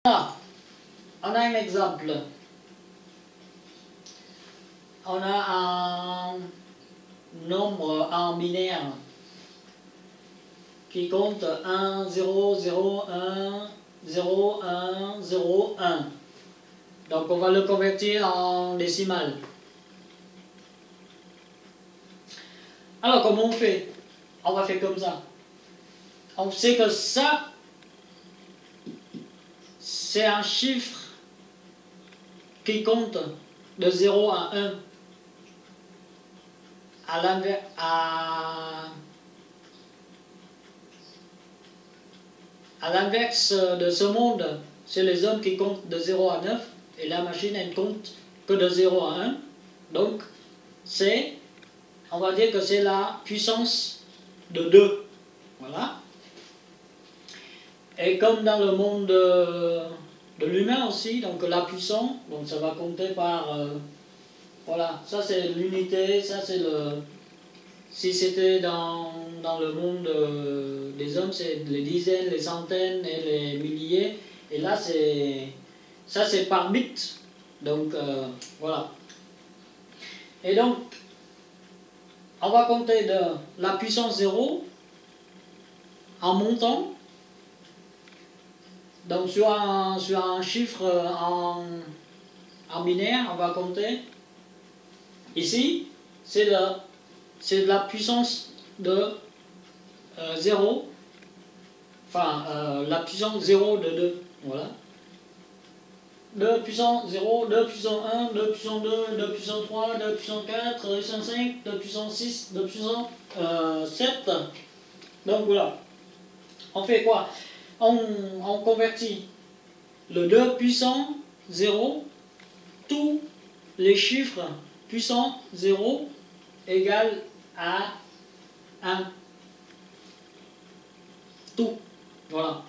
Ah, on a un exemple. On a un nombre en binaire qui compte 1, 0, 0, 1, 0, 1, 0, 1. Donc on va le convertir en décimal. Alors comment on fait? On va faire comme ça. On sait que ça, c'est un chiffre qui compte de 0 à 1. À l'inverse de ce monde, c'est les hommes qui comptent de 0 à 9 et la machine elle compte que de 0 à 1. Donc on va dire que c'est la puissance de 2. Voilà. Et comme dans le monde de l'humain aussi, donc la puissance, donc ça va compter par voilà, ça c'est l'unité, ça c'est le. Si c'était dans le monde des hommes, c'est les dizaines, les centaines et les milliers. Et là, ça c'est par bit. Donc, voilà. Et donc, on va compter de la puissance 0 en montant. Donc, sur un chiffre en binaire, on va compter. Ici, c'est de la puissance de 0, enfin la puissance 0 de 2, voilà. 2 puissance 0, 2 puissance 1, 2 puissance 2, 2 puissance 3, 2 puissance 4, 2 puissance 5, 2 puissance 6, 2 puissance 7. Donc voilà. On fait quoi? On convertit le 2 puissant 0, tous les chiffres puissant 0 égale à 1. Tout. Voilà.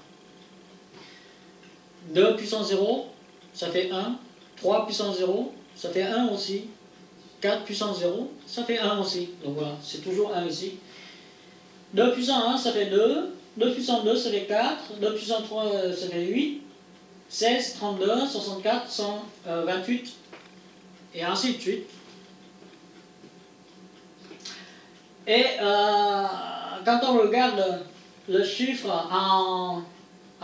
2 puissance 0, ça fait 1. 3 puissance 0, ça fait 1 aussi. 4 puissance 0, ça fait 1 aussi. Donc voilà, c'est toujours 1 ici. 2 puissance 1, ça fait 2. 2 puissance 2, ça fait 4. 2 puissance 3, ça fait 8. 16, 32, 64, 128. Et ainsi de suite. Et quand on regarde le chiffre en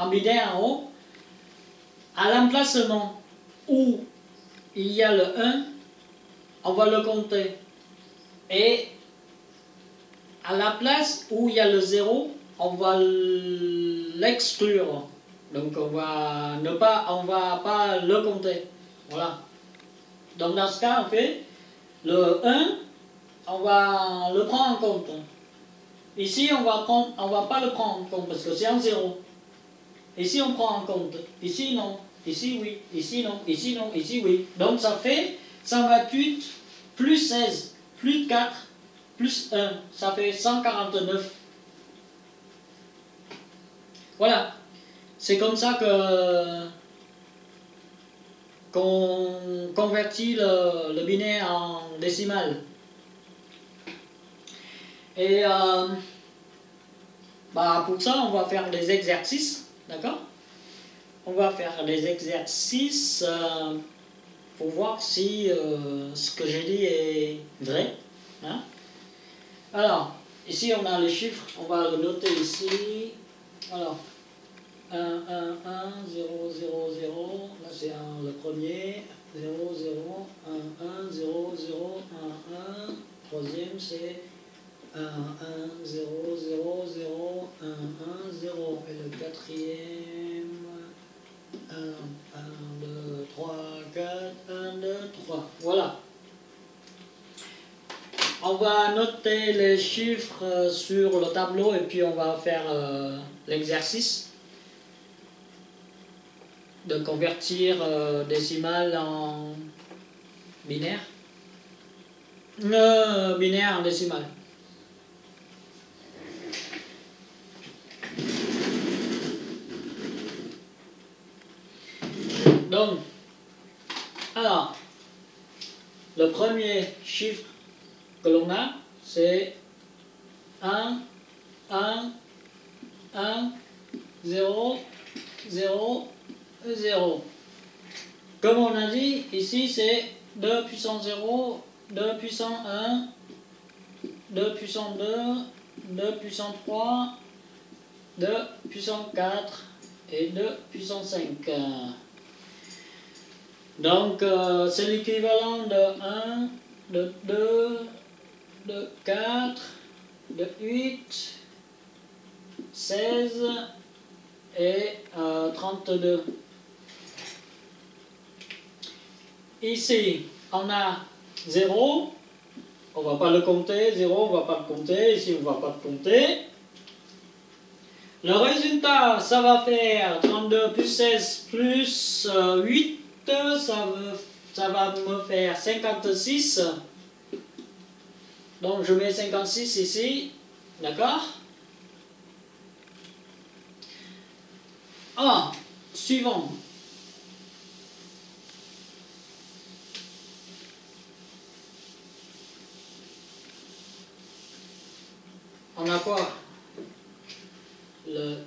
binaire en haut, à l'emplacement où il y a le 1, on va le compter. Et à la place où il y a le 0, on va l'exclure. Donc on va pas le compter. Voilà. Donc dans ce cas, on fait le 1, on va le prendre en compte. Ici, on va pas le prendre en compte parce que c'est un 0. Ici, on prend en compte. Ici, non. Ici, oui. Ici, non. Ici, non. Ici, oui. Donc, ça fait 128 plus 16 plus 4 plus 1. Ça fait 149. Voilà. C'est comme ça qu'on convertit le binaire en décimal. Et pour ça, on va faire des exercices. D'accord? On va faire des exercices pour voir si ce que j'ai dit est vrai. Hein? Alors, ici on a les chiffres, on va le noter ici. Alors, 1, 1, 1, 0, 0, 0, là c'est le premier. 0, 0, 1, 1, 0, 0, 1, 1. Troisième c'est 1, 1, 0, 0, 0, 1, 1, 0. Et le quatrième, 1, 1, 2, 3, 4, 1, 2, 3. Voilà. On va noter les chiffres sur le tableau et puis on va faire l'exercice de convertir décimal en binaire. Binaire en décimal. Donc, alors, le premier chiffre que l'on a, c'est 1, 1, 1, 0, 0, 0. Comme on a dit, ici c'est 2 puissance 0, 2 puissance 1, 2 puissance 2, 2 puissance 3, 2 puissance 4 et 2 puissance 5. Donc c'est l'équivalent de 1, de 2, de 4, de 8, 16 et 32. Ici, on a 0, on ne va pas le compter, 0, on ne va pas le compter, ici on ne va pas le compter. Le résultat, ça va faire 32 plus 16 plus 8, ça va me faire 56. Donc je mets 56 ici, d'accord? Ah, suivant. On a quoi? Le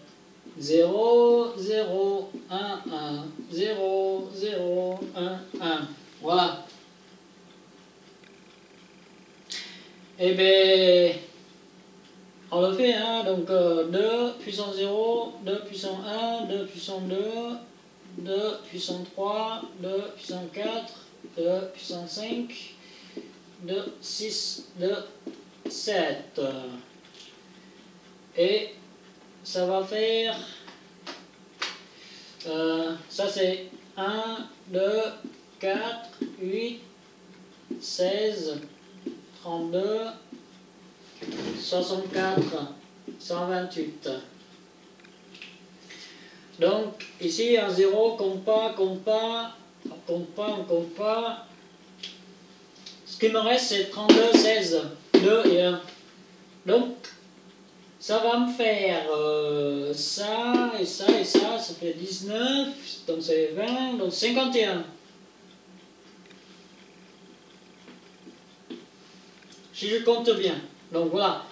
0, 0, 1, 1, 0, 0, 1, 1. Voilà. Eh bien, on le fait, hein, donc 2 puissance 0, 2 puissance 1, 2 puissance 2, 2 puissance 3, 2 puissance 4, 2 puissance 5, 2, 6, 2, 7. Et ça va faire, ça c'est 1, 2, 4, 8, 16, 32, 64, 128. Donc ici en 0, compte pas, on compte pas. Ce qui me reste c'est 32, 16, 2 et 1. Donc ça va me faire ça et ça et ça fait 19, donc c'est 20, donc 51. Si je compte bien. Donc voilà,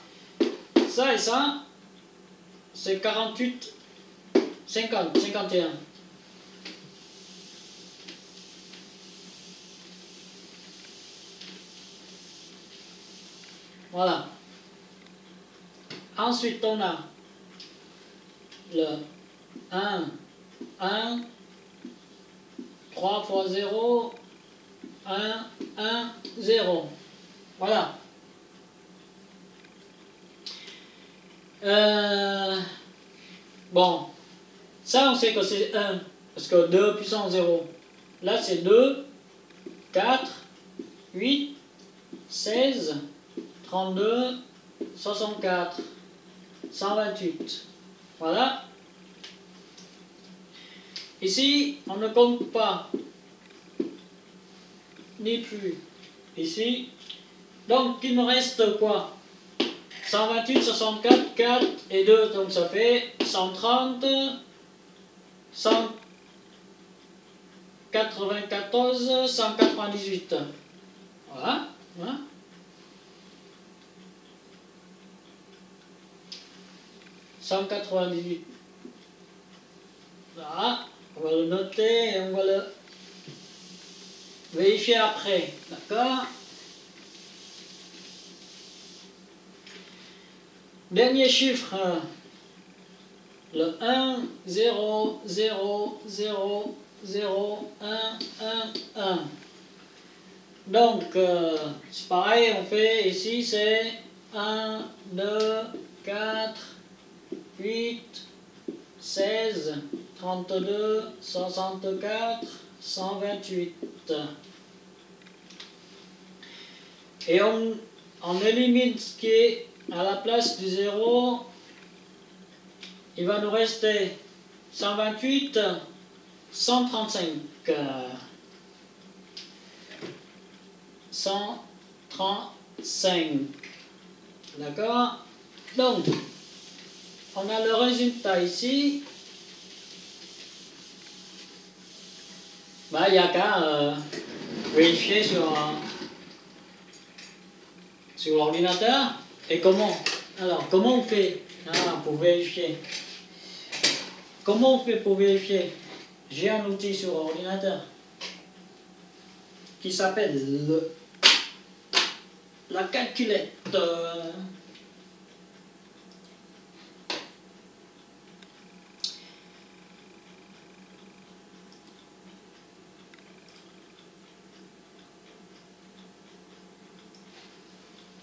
ça et ça, c'est 48, 50, 51. Voilà. Ensuite, on a le 1, 1, 3 fois 0, 1, 1, 0. Voilà. Bon, ça on sait que c'est 1, parce que 2 puissance 0. Là c'est 2, 4, 8, 16, 32, 64, 128. Voilà. Ici, on ne compte pas, ni plus. Ici. Donc, il me reste quoi? 128, 64, 4 et 2, donc ça fait 130, 194, 198. Voilà. Voilà. 198. Voilà. On va le noter et on va le vérifier après. D'accord? Dernier chiffre, le 1, 0, 0, 0, 0, 1, 1, 1. Donc, c'est pareil, on fait ici, c'est 1, 2, 4, 8, 16, 32, 64, 128. Et on élimine ce qui est à la place du 0, il va nous rester 128, 135. 135. D'accord? Donc, on a le résultat ici. Bah, il n'y a qu'à vérifier sur l'ordinateur. Et comment? Alors, comment on fait pour vérifier? Comment on fait pour vérifier? j'ai un outil sur ordinateur qui s'appelle la calculette.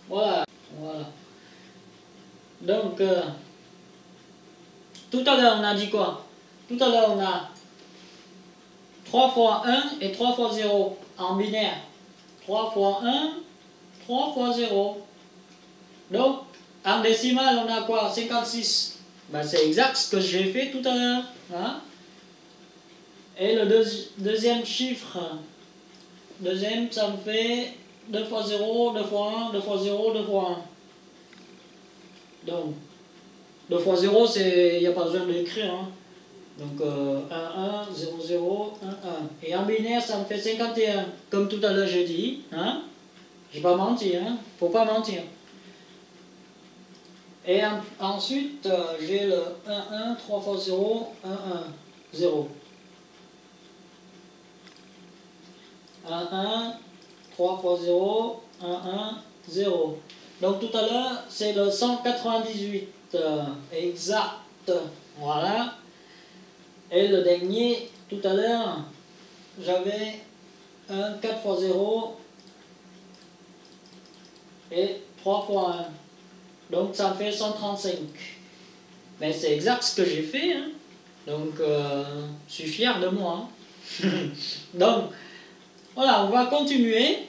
Voilà, voilà. Donc, tout à l'heure, on a dit quoi? Tout à l'heure, on a 3 fois 1 et 3 fois 0 en binaire. 3 fois 1, 3 fois 0. Donc, en décimal, on a quoi? 56. Ben, c'est exact ce que j'ai fait tout à l'heure. Hein? Et le deuxième chiffre, deuxième, ça me fait 2 fois 0, 2 fois 1, 2 fois 0, 2 fois 1. Donc, 2 fois 0, il n'y a pas besoin d'écrire. Hein. Donc, 1, 1, 0, 0, 1, 1. Et en binaire, ça me fait 51. Comme tout à l'heure, j'ai dit. Hein? J'ai pas menti. Hein? Faut pas mentir. Et ensuite, j'ai le 1, 1, 3 fois 0, 1, 1, 0. 1, 1, 3 fois 0, 1, 1, 0. Donc tout à l'heure, c'est le 198. Exact. Voilà. Et le dernier, tout à l'heure, j'avais un 4 fois 0 et 3 fois 1. Donc ça fait 135. Mais c'est exact ce que j'ai fait. Hein. Donc je suis fier de moi. Hein. Donc voilà, on va continuer.